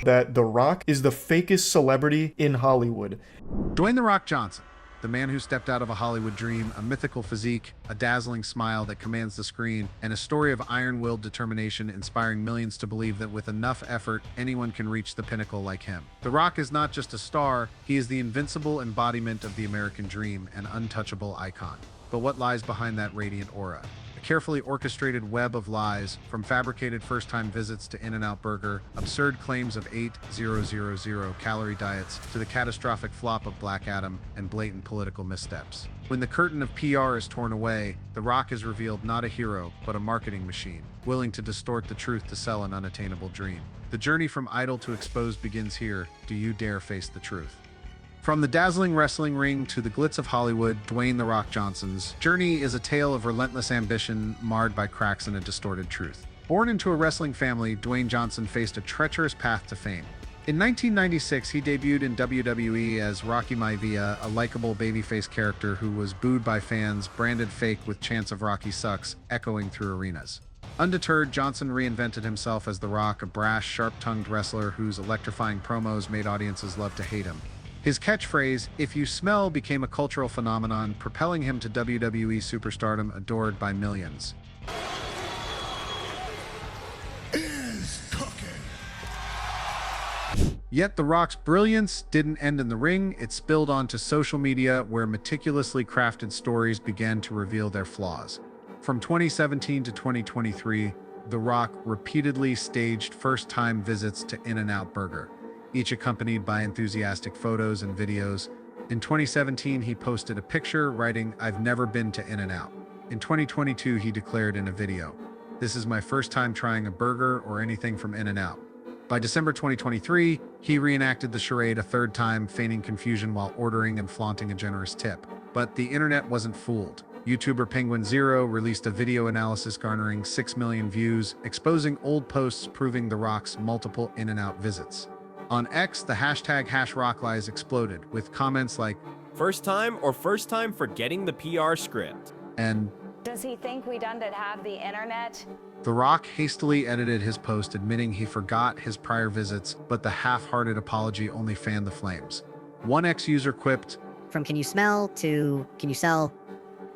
That The Rock is the fakest celebrity in Hollywood. Dwayne "The Rock" Johnson, the man who stepped out of a Hollywood dream, a mythical physique, a dazzling smile that commands the screen, and a story of iron-willed determination inspiring millions to believe that with enough effort, anyone can reach the pinnacle like him. The Rock is not just a star, he is the invincible embodiment of the American dream, an untouchable icon. But what lies behind that radiant aura? Carefully orchestrated web of lies, from fabricated first-time visits to In-N-Out Burger, absurd claims of 8,000 calorie diets, to the catastrophic flop of Black Adam and blatant political missteps. When the curtain of PR is torn away, The Rock is revealed not a hero, but a marketing machine, willing to distort the truth to sell an unattainable dream. The journey from idol to exposed begins here. Do you dare face the truth? From the dazzling wrestling ring to the glitz of Hollywood, Dwayne "The Rock" Johnson's journey is a tale of relentless ambition marred by cracks and a distorted truth. Born into a wrestling family, Dwayne Johnson faced a treacherous path to fame. In 1996, he debuted in WWE as Rocky Maivia, a likable babyface character who was booed by fans, branded fake with chants of "Rocky sucks" echoing through arenas. Undeterred, Johnson reinvented himself as The Rock, a brash, sharp-tongued wrestler whose electrifying promos made audiences love to hate him. His catchphrase, "If you smell," became a cultural phenomenon, propelling him to WWE superstardom, adored by millions. Yet The Rock's brilliance didn't end in the ring, it spilled onto social media where meticulously crafted stories began to reveal their flaws. From 2017 to 2023, The Rock repeatedly staged first-time visits to In-N-Out Burger, each accompanied by enthusiastic photos and videos. In 2017, he posted a picture writing, "I've never been to In-N-Out." In 2022, he declared in a video, "This is my first time trying a burger or anything from In-N-Out." By December 2023, he reenacted the charade a third time, feigning confusion while ordering and flaunting a generous tip. But the internet wasn't fooled. YouTuber Penguin Zero released a video analysis garnering 6 million views, exposing old posts proving The Rock's multiple In-N-Out visits. On X, the hashtag #RockLies exploded, with comments like, "First time or first time forgetting the PR script?" and "Does he think we done to have the internet?" The Rock hastily edited his post admitting he forgot his prior visits, but the half-hearted apology only fanned the flames. One X user quipped, "From can you smell to can you sell?"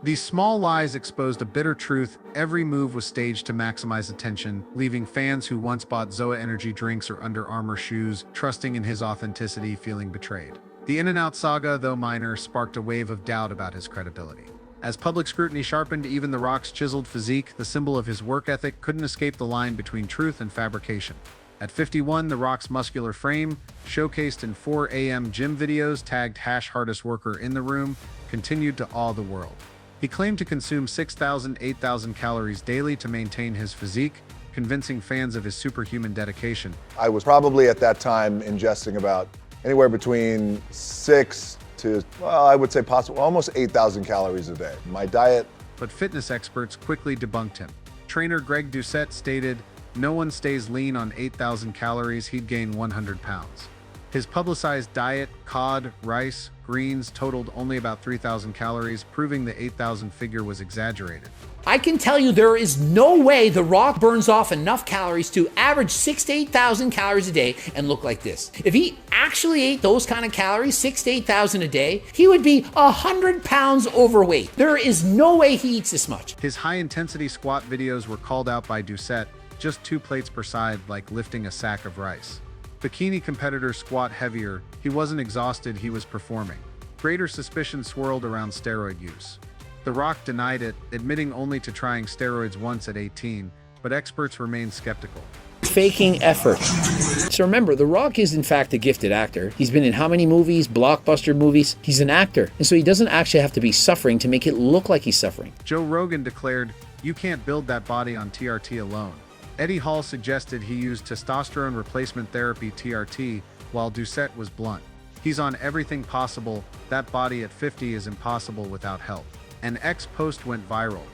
These small lies exposed a bitter truth. Every move was staged to maximize attention, leaving fans who once bought Zoa energy drinks or Under Armour shoes, trusting in his authenticity, feeling betrayed. The In-N-Out saga, though minor, sparked a wave of doubt about his credibility. As public scrutiny sharpened, even The Rock's chiseled physique, the symbol of his work ethic, couldn't escape the line between truth and fabrication. At 51, The Rock's muscular frame, showcased in 4 AM gym videos tagged #hardest worker in the room, continued to awe the world. He claimed to consume 6,000 to 8,000 calories daily to maintain his physique, convincing fans of his superhuman dedication. I was probably at that time ingesting about anywhere between 6 to, well, I would say possible, almost 8,000 calories a day. My diet. But fitness experts quickly debunked him. Trainer Greg Doucette stated, "No one stays lean on 8,000 calories, he'd gain 100 pounds. His publicized diet, cod, rice, greens, totaled only about 3,000 calories, proving the 8,000 figure was exaggerated. I can tell you there is no way The Rock burns off enough calories to average 6,000 to 8,000 calories a day and look like this. If he actually ate those kind of calories, 6,000 to 8,000 a day, he would be 100 pounds overweight. There is no way he eats this much." His high-intensity squat videos were called out by Doucette, just 2 plates per side, like lifting a sack of rice. Bikini competitors squat heavier. He wasn't exhausted, he was performing. Greater suspicion swirled around steroid use. The Rock denied it, admitting only to trying steroids once at 18, but experts remain skeptical. Faking effort. So remember, The Rock is in fact a gifted actor. He's been in how many movies? Blockbuster movies. He's an actor, and so he doesn't actually have to be suffering to make it look like he's suffering. Joe Rogan declared, "You can't build that body on TRT alone." Eddie Hall suggested he used testosterone replacement therapy TRT, while Doucette was blunt. "He's on everything possible. That body at 50 is impossible without help." An X post went viral.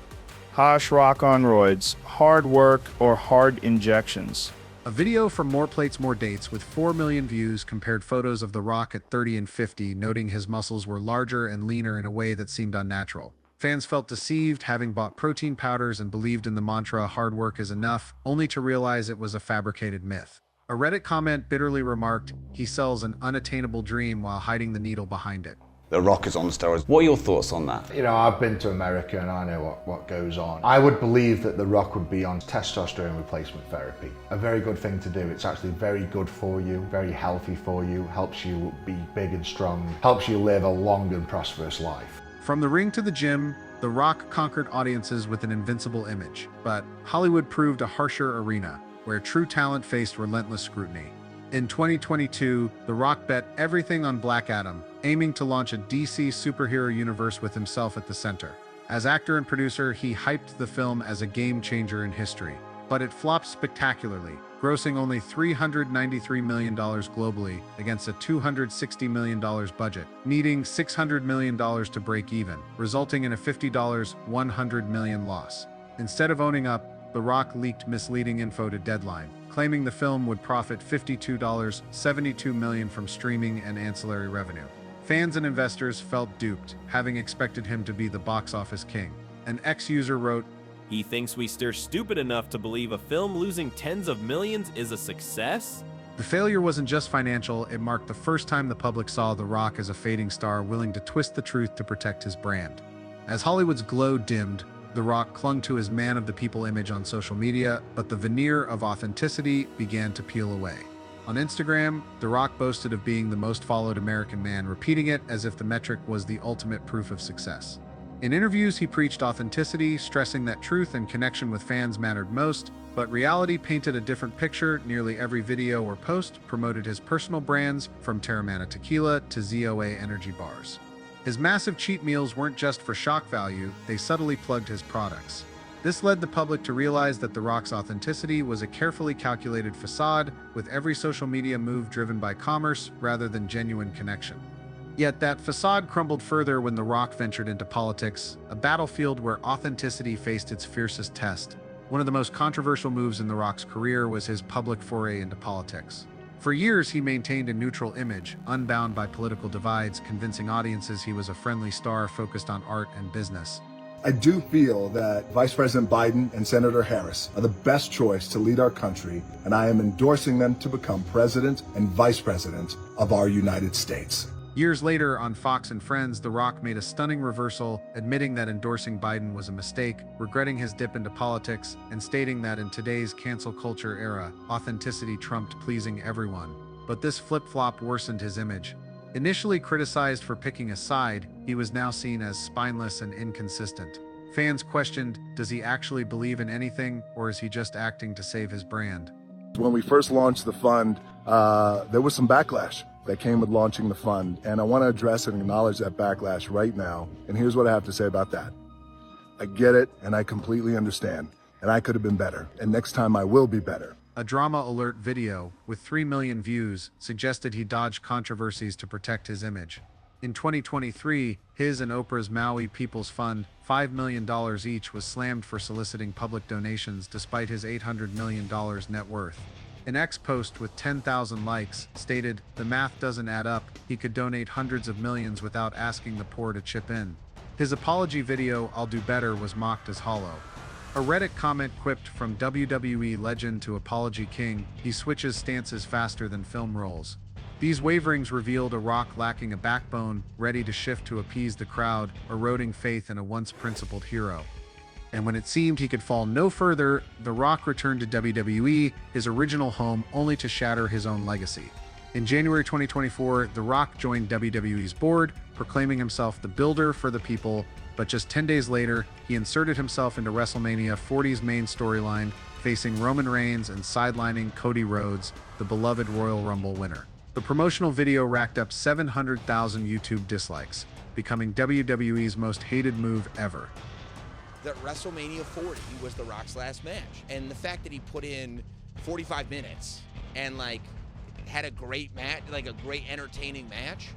Rock on roids, hard work or hard injections. A video from More Plates, More Dates with 4 million views compared photos of The Rock at 30 and 50, noting his muscles were larger and leaner in a way that seemed unnatural. Fans felt deceived, having bought protein powders and believed in the mantra "hard work is enough," only to realize it was a fabricated myth. A Reddit comment bitterly remarked, "He sells an unattainable dream while hiding the needle behind it." The Rock is on steroids. What are your thoughts on that? You know, I've been to America and I know what goes on. I would believe that The Rock would be on testosterone replacement therapy. A very good thing to do. It's actually very good for you, very healthy for you, helps you be big and strong, helps you live a long and prosperous life. From the ring to the gym, The Rock conquered audiences with an invincible image. But Hollywood proved a harsher arena, where true talent faced relentless scrutiny. In 2022, The Rock bet everything on Black Adam, aiming to launch a DC superhero universe with himself at the center. As actor and producer, he hyped the film as a game changer in history. But it flopped spectacularly, grossing only $393 million globally against a $260 million budget, needing $600 million to break even, resulting in a $50 $100 million loss. Instead of owning up, The Rock leaked misleading info to Deadline, claiming the film would profit $52.72 million from streaming and ancillary revenue. Fans and investors felt duped, having expected him to be the box office king. An ex-user wrote, He thinks we steer stupid enough to believe a film losing tens of millions is a success? The failure wasn't just financial, it marked the first time the public saw The Rock as a fading star willing to twist the truth to protect his brand. As Hollywood's glow dimmed, The Rock clung to his man of the people image on social media, but the veneer of authenticity began to peel away. On Instagram, The Rock boasted of being the most followed American man, repeating it as if the metric was the ultimate proof of success. In interviews, he preached authenticity, stressing that truth and connection with fans mattered most, but reality painted a different picture. Nearly every video or post promoted his personal brands, from Terramana Tequila to ZOA energy bars. His massive cheat meals weren't just for shock value, they subtly plugged his products. This led the public to realize that The Rock's authenticity was a carefully calculated facade, with every social media move driven by commerce rather than genuine connection. Yet that facade crumbled further when The Rock ventured into politics, a battlefield where authenticity faced its fiercest test. One of the most controversial moves in The Rock's career was his public foray into politics. For years, he maintained a neutral image, unbound by political divides, convincing audiences he was a friendly star focused on art and business. I do feel that Vice President Biden and Senator Harris are the best choice to lead our country, and I am endorsing them to become President and Vice President of our United States. Years later, on Fox and Friends, The Rock made a stunning reversal, admitting that endorsing Biden was a mistake, regretting his dip into politics, and stating that in today's cancel culture era, authenticity trumped pleasing everyone. But this flip-flop worsened his image. Initially criticized for picking a side, he was now seen as spineless and inconsistent. Fans questioned, does he actually believe in anything, or is he just acting to save his brand? When we first launched the fund, there was some backlash that came with launching the fund, and I want to address and acknowledge that backlash right now, and here's what I have to say about that. I get it, and I completely understand, and I could have been better, and next time I will be better. A drama alert video, with 3 million views, suggested he dodged controversies to protect his image. In 2023, his and Oprah's Maui People's Fund, $5 million each, was slammed for soliciting public donations despite his $800 million net worth. An X post with 10,000 likes stated, "The math doesn't add up, he could donate hundreds of millions without asking the poor to chip in." His apology video, "I'll do better," was mocked as hollow. A Reddit comment quipped, "From WWE legend to apology king, he switches stances faster than film rolls." These waverings revealed a Rock lacking a backbone, ready to shift to appease the crowd, eroding faith in a once principled hero. And when it seemed he could fall no further, The Rock returned to WWE, his original home, only to shatter his own legacy. In January 2024, The Rock joined WWE's board, proclaiming himself the builder for the people, but just 10 days later, he inserted himself into WrestleMania 40's main storyline, facing Roman Reigns and sidelining Cody Rhodes, the beloved Royal Rumble winner. The promotional video racked up 700,000 YouTube dislikes, becoming WWE's most hated move ever. That WrestleMania 40 was The Rock's last match. And the fact that he put in 45 minutes and had a great match, a great entertaining match.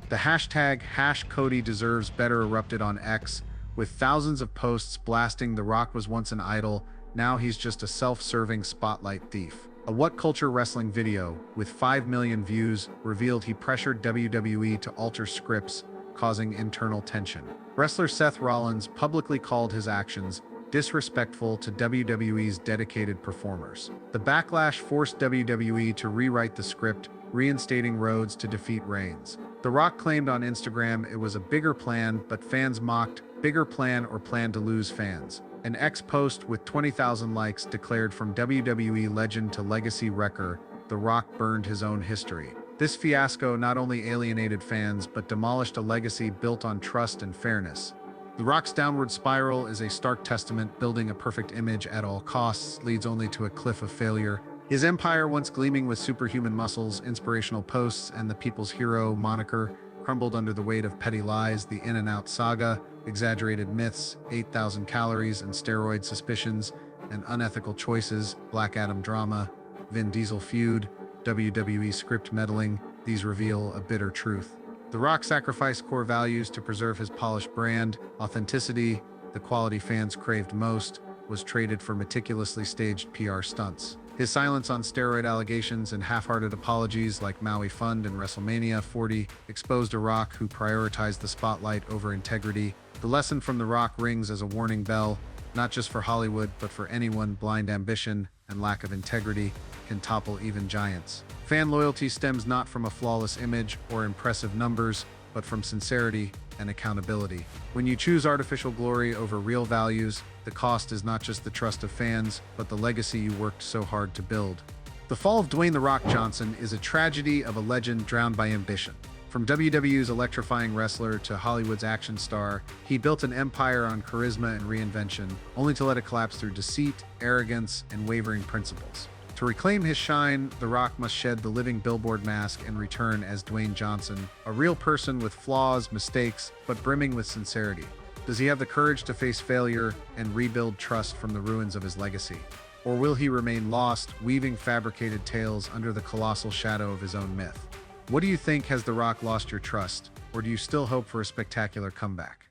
The hashtag #CodyDeservesBetter erupted on X, with thousands of posts blasting The Rock was once an idol, now he's just a self-serving spotlight thief. A What Culture Wrestling video, with 5 million views, revealed he pressured WWE to alter scripts, causing internal tension. Wrestler Seth Rollins publicly called his actions disrespectful to WWE's dedicated performers. The backlash forced WWE to rewrite the script, reinstating Rhodes to defeat Reigns. The Rock claimed on Instagram it was a bigger plan, but fans mocked, bigger plan or plan to lose fans. An ex-post with 20,000 likes declared from WWE legend to legacy wrecker, The Rock burned his own history. This fiasco not only alienated fans, but demolished a legacy built on trust and fairness. The Rock's downward spiral is a stark testament. Building a perfect image at all costs leads only to a cliff of failure. His empire, once gleaming with superhuman muscles, inspirational posts, and the people's hero moniker, crumbled under the weight of petty lies, the In-N-Out saga, exaggerated myths, 8,000 calories and steroid suspicions, and unethical choices, Black Adam drama, Vin Diesel feud, WWE script meddling. These reveal a bitter truth. The Rock sacrificed core values to preserve his polished brand. Authenticity, the quality fans craved most, was traded for meticulously staged PR stunts. His silence on steroid allegations and half-hearted apologies like Maui Fund and WrestleMania 40 exposed a Rock who prioritized the spotlight over integrity. The lesson from The Rock rings as a warning bell, not just for Hollywood, but for anyone. Blind ambition and lack of integrity can topple even giants. Fan loyalty stems not from a flawless image or impressive numbers, but from sincerity and accountability. When you choose artificial glory over real values, the cost is not just the trust of fans, but the legacy you worked so hard to build. The fall of Dwayne "The Rock" Johnson is a tragedy of a legend drowned by ambition. From WWE's electrifying wrestler to Hollywood's action star, he built an empire on charisma and reinvention, only to let it collapse through deceit, arrogance, and wavering principles. To reclaim his shine, The Rock must shed the living billboard mask and return as Dwayne Johnson, a real person with flaws, mistakes, but brimming with sincerity. Does he have the courage to face failure and rebuild trust from the ruins of his legacy? Or will he remain lost, weaving fabricated tales under the colossal shadow of his own myth? What do you think? Has The Rock lost your trust, or do you still hope for a spectacular comeback?